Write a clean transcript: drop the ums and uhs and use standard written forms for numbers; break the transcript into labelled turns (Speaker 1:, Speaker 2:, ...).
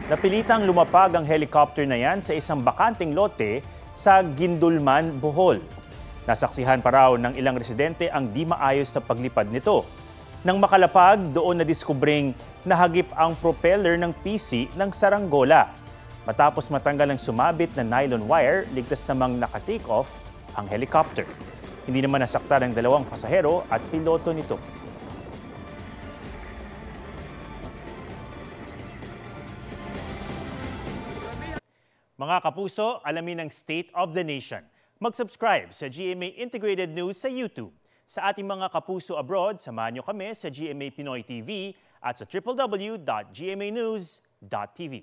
Speaker 1: Napilitang lumapag ang helicopter na yan sa isang bakanting lote sa Guindulman, Bohol. Nasaksihan pa raw ng ilang residente ang di maayos na paglipad nito. Nang makalapag, doon nadiskubring nahagip ang propeller ng PC ng saranggola. Matapos matanggal ang sumabit na nylon wire, ligtas namang naka-take off ang helicopter. Hindi naman nasaktan ang dalawang pasahero at piloto nito. Mga kapuso, alamin ang State of the Nation. Mag-subscribe sa GMA Integrated News sa YouTube. Sa ating mga kapuso abroad, samahan niyo kami sa GMA Pinoy TV at sa www.gmanews.tv.